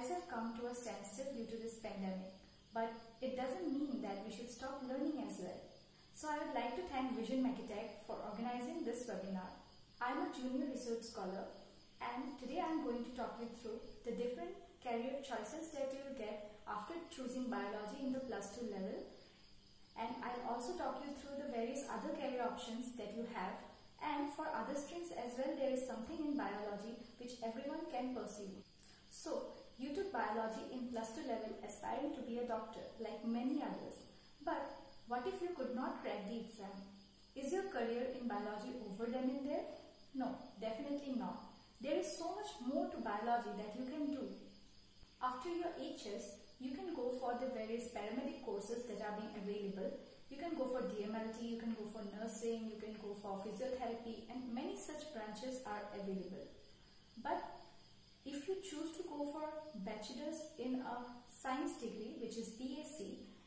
lives have come to a standstill due to this pandemic, but it doesn't mean that we should stop learning as well. So I would like to thank Vision Mechitech for organizing this webinar. I'm a junior research scholar, and today I'm going to talk you through the different career choices that you'll get after choosing biology in the +2 level, and I'll also talk you through the various other career options that you have. And for other streams as well, there is something in biology which everyone can pursue. So, you took biology in +2 level aspiring to be a doctor like many others. But what if you could not crack the exam? Is your career in biology over then and there? No, definitely not. There is so much more to biology that you can do. After your HS, you can go for the various paramedic courses that are being available. You can go for DMLT, you can go for nursing, you can go for physiotherapy, and many such branches are available. But if you choose to go for bachelor's in a science degree, which is BSc,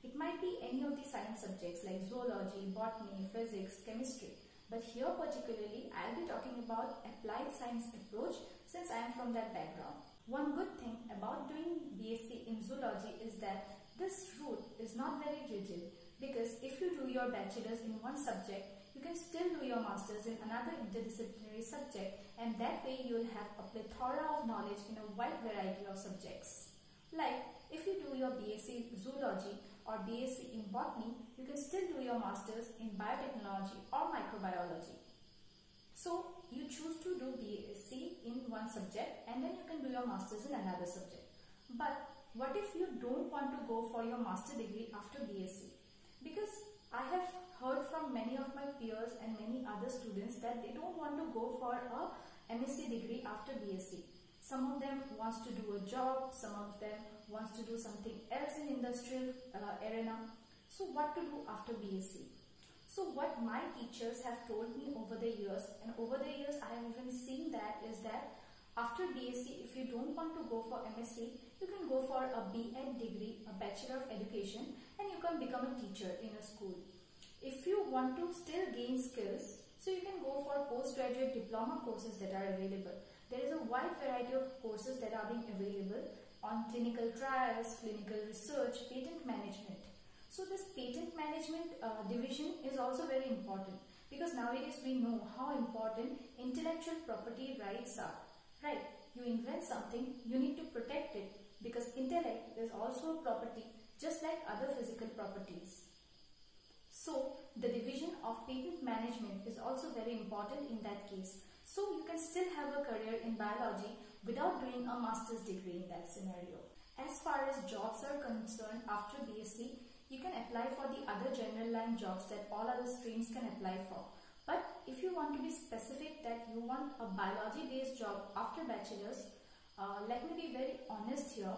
it might be any of the science subjects like zoology, botany, physics, chemistry. But here particularly, I'll be talking about applied science approach since I am from that background. One good thing about doing BSc in zoology is that this route is not very rigid, because if you do your bachelor's in one subject, you can still do your master's in another interdisciplinary subject, and that way you will have a plethora of knowledge in a wide variety of subjects. Like if you do your BSc zoology or BSc in botany, you can still do your master's in biotechnology or microbiology. So you choose to do BSc in one subject and then you can do your master's in another subject. But what if you don't want to go for your master degree after BSc? Because I have heard from many of my peers and many other students that they don't want to go for a MSc degree after BSc. Some of them wants to do a job, some of them wants to do something else in industrial arena. So what to do after BSc? So what my teachers have told me over the years, and over the years I have even seen that, is that after BSc, if you don't want to go for MSc, you can go for a B.Ed degree, a Bachelor of Education, and you can become a teacher in a school. If you want to still gain skills, so you can go for postgraduate diploma courses that are available. There is a wide variety of courses that are being available on clinical trials, clinical research, patent management. So this patent management division is also very important, because nowadays we know how important intellectual property rights are. Right, you invent something, you need to protect it, because intellect is also a property just like other physical properties. So the division of patent management is also very important in that case. So you can still have a career in biology without doing a master's degree in that scenario. As far as jobs are concerned, after BSc, you can apply for the other general line jobs that all other streams can apply for. But if you want to be specific that you want a biology based job after bachelor's, let me be very honest here,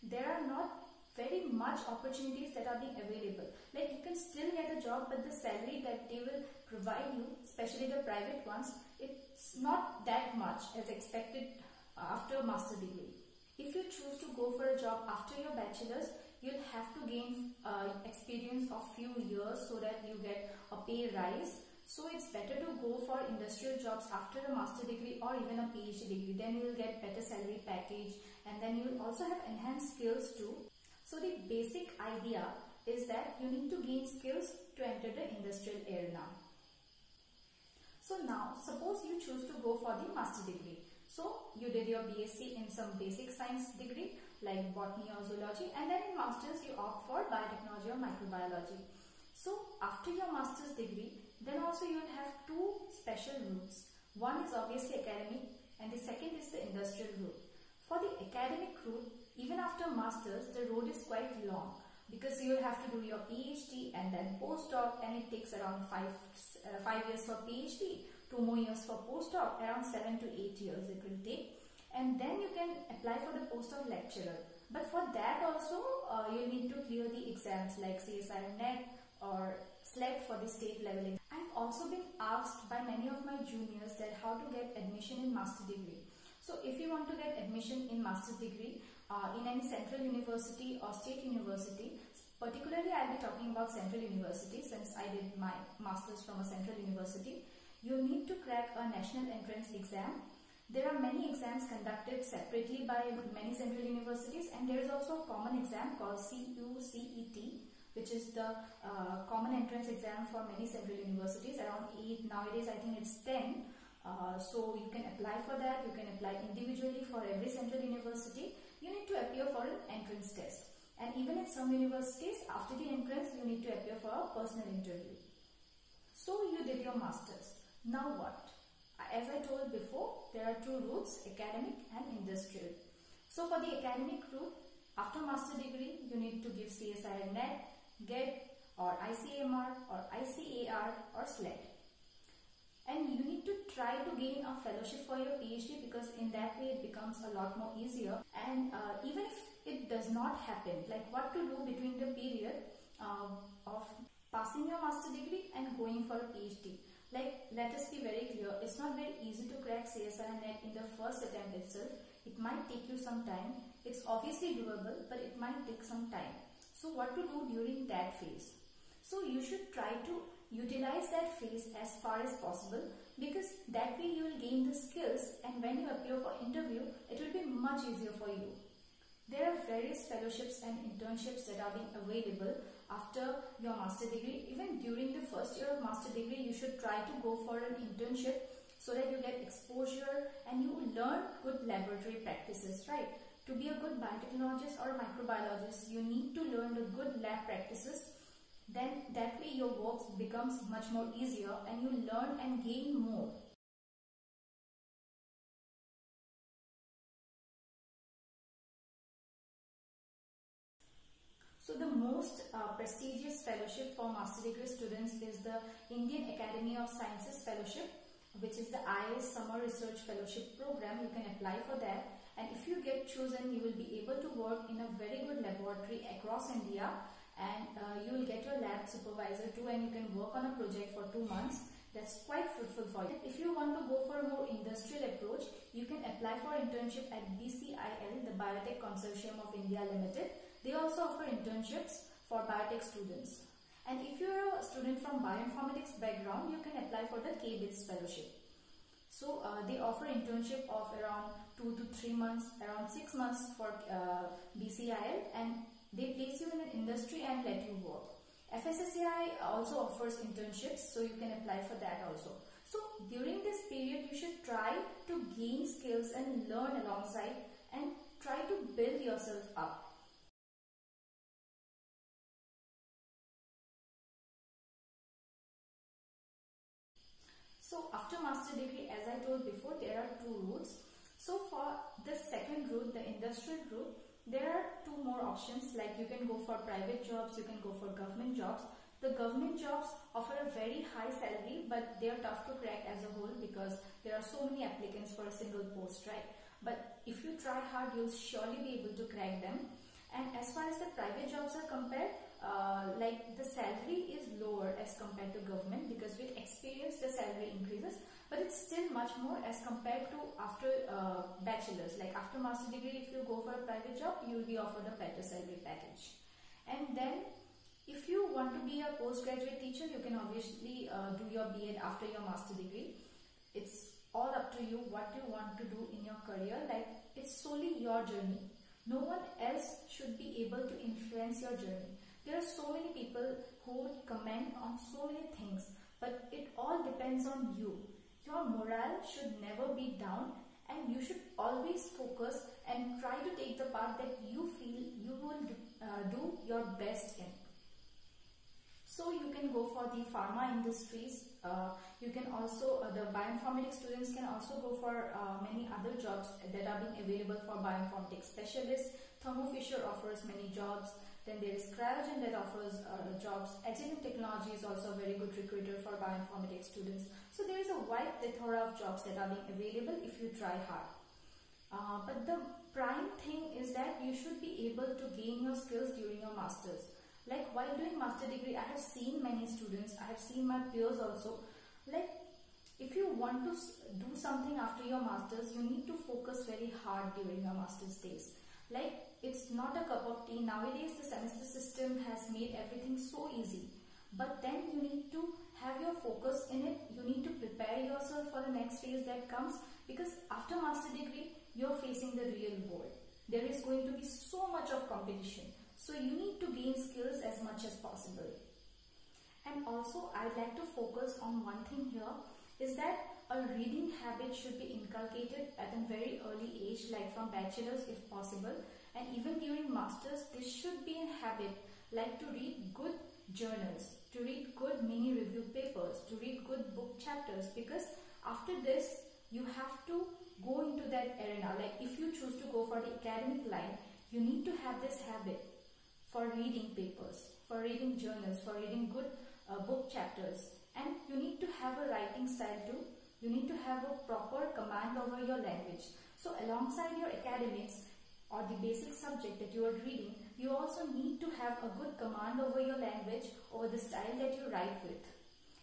there are not very much opportunities that are being available. Like you can still get a job, but the salary that they will provide you, especially the private ones, it's not that much as expected after a master degree. If you choose to go for a job after your bachelor's, you'll have to gain experience of few years so that you get a pay rise. So it's better to go for industrial jobs after a master degree or even a PhD degree. Then you will get better salary package, and then you will also have enhanced skills too. So the basic idea is that you need to gain skills to enter the industrial arena. So now suppose you choose to go for the master degree. So you did your BSc in some basic science degree like botany or zoology, and then in masters you opt for biotechnology or microbiology. So after your master's degree, then also you will have two special routes. One is obviously academic and the second is the industrial route. For the academic route, even after masters, the road is quite long, because you will have to do your PhD and then postdoc, and it takes around 5 years for PhD, 2 more years for postdoc, around 7 to 8 years it will take. And then you can apply for the post of lecturer. But for that also, you need to clear the exams like CSIR NET or SLET for the state level. I've also been asked by many of my juniors that how to get admission in master degree. So if you want to get admission in master's degree in any central university or state university, particularly I'll be talking about central university since I did my master's from a central university, you need to crack a national entrance exam There are many exams conducted separately by many central universities, and there is also a common exam called CUCET, which is the common entrance exam for many central universities, around 8, nowadays I think it's 10. So you can apply for that, you can apply individually for every central university. You need to appear for an entrance test, and even in some universities, after the entrance you need to appear for a personal interview. So you did your masters. Now what? As I told before, there are two routes, academic and industrial. So for the academic route, after master degree, you need to give CSIR NET, GET, or ICMR, or ICAR, or SLED. And you need to try to gain a fellowship for your PhD, because in that way it becomes a lot more easier. And even if it does not happen, like what to do between the period of passing your master degree and going for a PhD. Like, let us be very clear, it's not very easy to crack CSIR NET in the first attempt itself. It might take you some time. It's obviously doable, but it might take some time. So what to do during that phase? So you should try to utilize that phase as far as possible, because that way you will gain the skills, and when you appear for interview, it will be much easier for you. There are various fellowships and internships that are being available after your master degree. Even during the first year of master degree, you should try to go for an internship so that you get exposure and you learn good laboratory practices, right? To be a good biotechnologist or a microbiologist, you need to learn the good lab practices. Then that way your work becomes much more easier and you learn and gain more. So the most prestigious fellowship for master degree students is the Indian Academy of Sciences Fellowship, which is the IIS Summer Research Fellowship Program. You can apply for that, and if you get chosen, you will be able to work in a very good laboratory across India, and you will get your lab supervisor too, and you can work on a project for 2 months. That's quite fruitful for you. If you want to go for a more industrial approach, you can apply for internship at BCIL, the Biotech Consortium of India Limited. They also offer internships for biotech students. And if you are a student from bioinformatics background, you can apply for the KBITS fellowship. So they offer internship of around 2 to 3 months, around 6 months for BCIL, and they place you in an industry and let you work. FSSAI also offers internships, so you can apply for that also. So during this period, you should try to gain skills and learn alongside and try to build yourself up. So after master degree, as I told before, there are two routes. So for the second route, the industrial route, there are two more options. Like, you can go for private jobs, you can go for government jobs. The government jobs offer a very high salary, but they are tough to crack as a whole because there are so many applicants for a single post, right? But if you try hard, you'll surely be able to crack them. And as far as the private jobs are compared, like, the salary is lower as compared to government, because with experience the salary increases, but it's still much more as compared to after bachelor's. Like, after master degree, if you go for a private job, you will be offered a better salary package. And then if you want to be a postgraduate teacher, you can obviously do your B.Ed after your master degree. It's all up to you what you want to do in your career. Like, it's solely your journey. No one else should be able to influence your journey. There are so many people who would comment on so many things, but it all depends on you. Your morale should never be down, and you should always focus and try to take the path that you feel you will do your best in. So you can go for the pharma industries. You can also, the bioinformatics students can also go for many other jobs that are being available for bioinformatics specialists. Thermo Fisher offers many jobs. Then there is Cryogen that offers jobs. Agilent Technology is also a very good recruiter for bioinformatics students. So there is a wide plethora of jobs that are being available if you try hard. But the prime thing is that you should be able to gain your skills during your masters. Like, while doing master degree, I have seen many students, I have seen my peers also. Like, if you want to do something after your masters, you need to focus very hard during your master's days. Like, it's not a cup of tea. Nowadays, the semester system has made everything so easy. But then you need to have your focus in it. You need to prepare yourself for the next phase that comes. because after master degree you're facing the real world. There is going to be so much of competition, so you need to gain skills as much as possible. And also I'd like to focus on one thing here, is that a reading habit should be inculcated at a very early age, like from bachelor's if possible, and even during masters this should be a habit, like to read good journals, to read good mini review papers, to read good book chapters, because after this you have to go into that arena. Like if you choose to go for the academic line, you need to have this habit for reading papers, for reading journals, for reading good book chapters, and you need to have a writing style too. You need to have a proper command over your language. So alongside your academics or the basic subject that you are reading, you also need to have a good command over your language, over the style that you write with.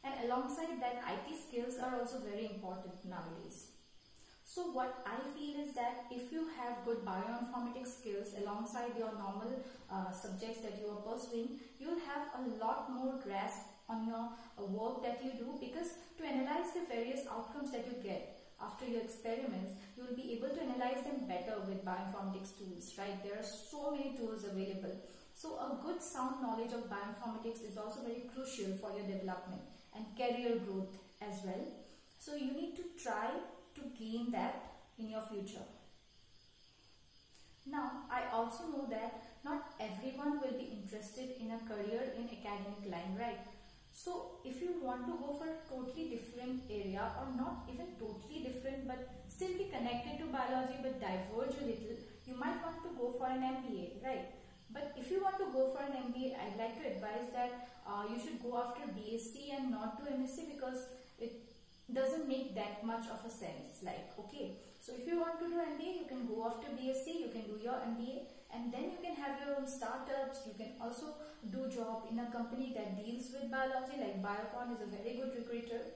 And alongside that, IT skills are also very important nowadays. So what I feel is that if you have good bioinformatics skills alongside your normal subjects that you are pursuing, you will have a lot more grasp on your work that you do, because to analyze the various outcomes that you get after your experiments, you will be able to analyze them better with bioinformatics tools, right? There are so many tools available. So a good sound knowledge of bioinformatics is also very crucial for your development and career growth as well. So you need to try to gain that in your future. Now, I also know that not everyone will be interested in a career in academic line, right? So if you want to go for a totally different area, or not even totally different but still be connected to biology but diverge a little, you might want to go for an MBA, right? But if you want to go for an MBA, I'd like to advise that you should go after BSc and not do MSc, because it doesn't make that much of a sense. Like, okay, so if you want to do MBA, you can go after BSc, you can do your MBA, and then you can have your own startups. You can also do job in a company that deals with biology, like Biocon is a very good recruiter.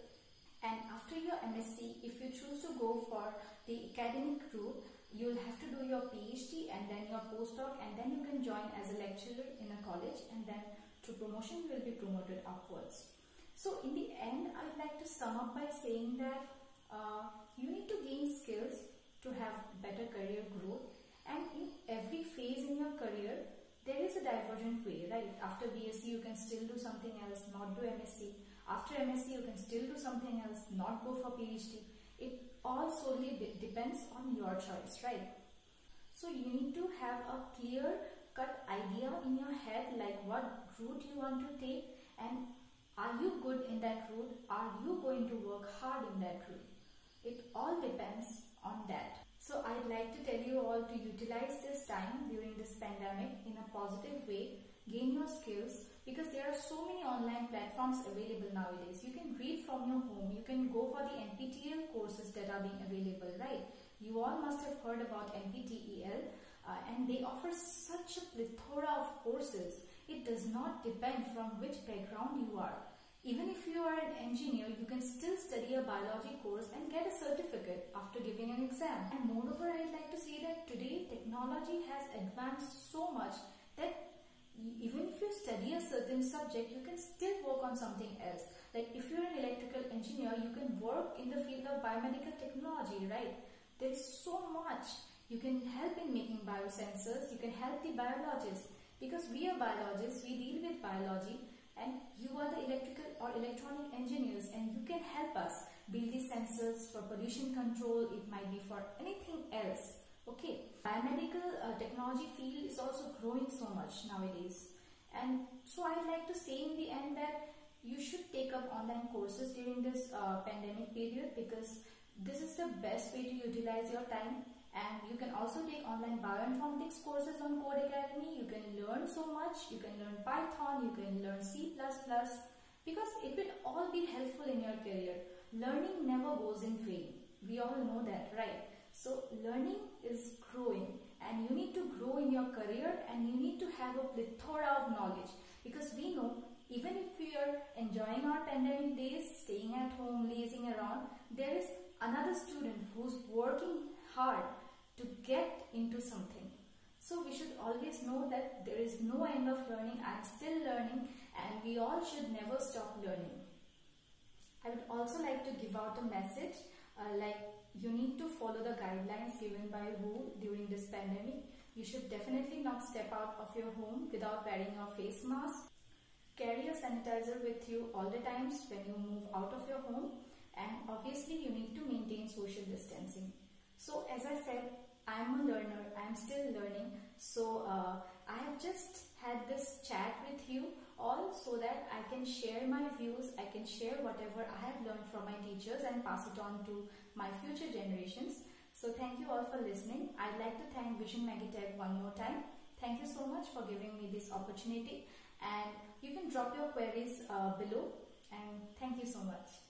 And after your MSc, if you choose to go for the academic route, you'll have to do your PhD and then your postdoc, and then you can join as a lecturer in a college, and then through promotion you will be promoted upwards. So in the end, I'd like to sum up by saying that you need to gain skills to have better career growth, and in every phase in your career there is a divergent way, right? After BSc you can still do something else, not do MSc. After MSc you can still do something else, not go for PhD. It all solely depends on your choice, right? So you need to have a clear cut idea in your head, like what route you want to take, and are you good in that route? Are you going to work hard in that route? It all depends on that. So I'd like to tell you all to utilize this time during this pandemic in a positive way, gain your skills, because there are so many online platforms available nowadays. You can read from your home, you can go for the NPTEL courses that are being available, right? You all must have heard about NPTEL, and they offer such a plethora of courses. It does not depend from which background you are. Even if you are an engineer, you can still study a biology course and get a certificate after giving an exam. And moreover, I'd like to say that today technology has advanced so much that even if you study a certain subject, you can still work on something else. Like if you're an electrical engineer, you can work in the field of biomedical technology, right? There's so much. You can help in making biosensors, you can help the biologists, because we are biologists, we deal with biology, and you are the electrical or electronic engineers, and you can help us build the sensors for pollution control. It might be for anything else. Okay, biomedical technology field is also growing so much nowadays, and so I'd like to say in the end that you should take up online courses during this pandemic period, because this is the best way to utilize your time. And you can also take online bioinformatics courses on Codecademy. You can learn so much. You can learn Python, you can learn C++, because it will all be helpful in your career. Learning never goes in vain. We all know that, right? So learning is growing, and you need to grow in your career, and you need to have a plethora of knowledge, because we know even if we are enjoying our pandemic days, staying at home, lazing around, there is another student who's working hard to get into something. So we should always know that there is no end of learning. I'm still learning, and we all should never stop learning. I would also like to give out a message, like you need to follow the guidelines given by WHO during this pandemic. You should definitely not step out of your home without wearing a face mask. Carry a sanitizer with you all the times when you move out of your home, and obviously you need to maintain social distancing. So as I said, I am a learner, I am still learning, so I have just had this chat with you all so that I can share my views, I can share whatever I have learned from my teachers and pass it on to my future generations. So thank you all for listening. I'd like to thank Vision Magitech one more time. Thank you so much for giving me this opportunity, and you can drop your queries below, and thank you so much.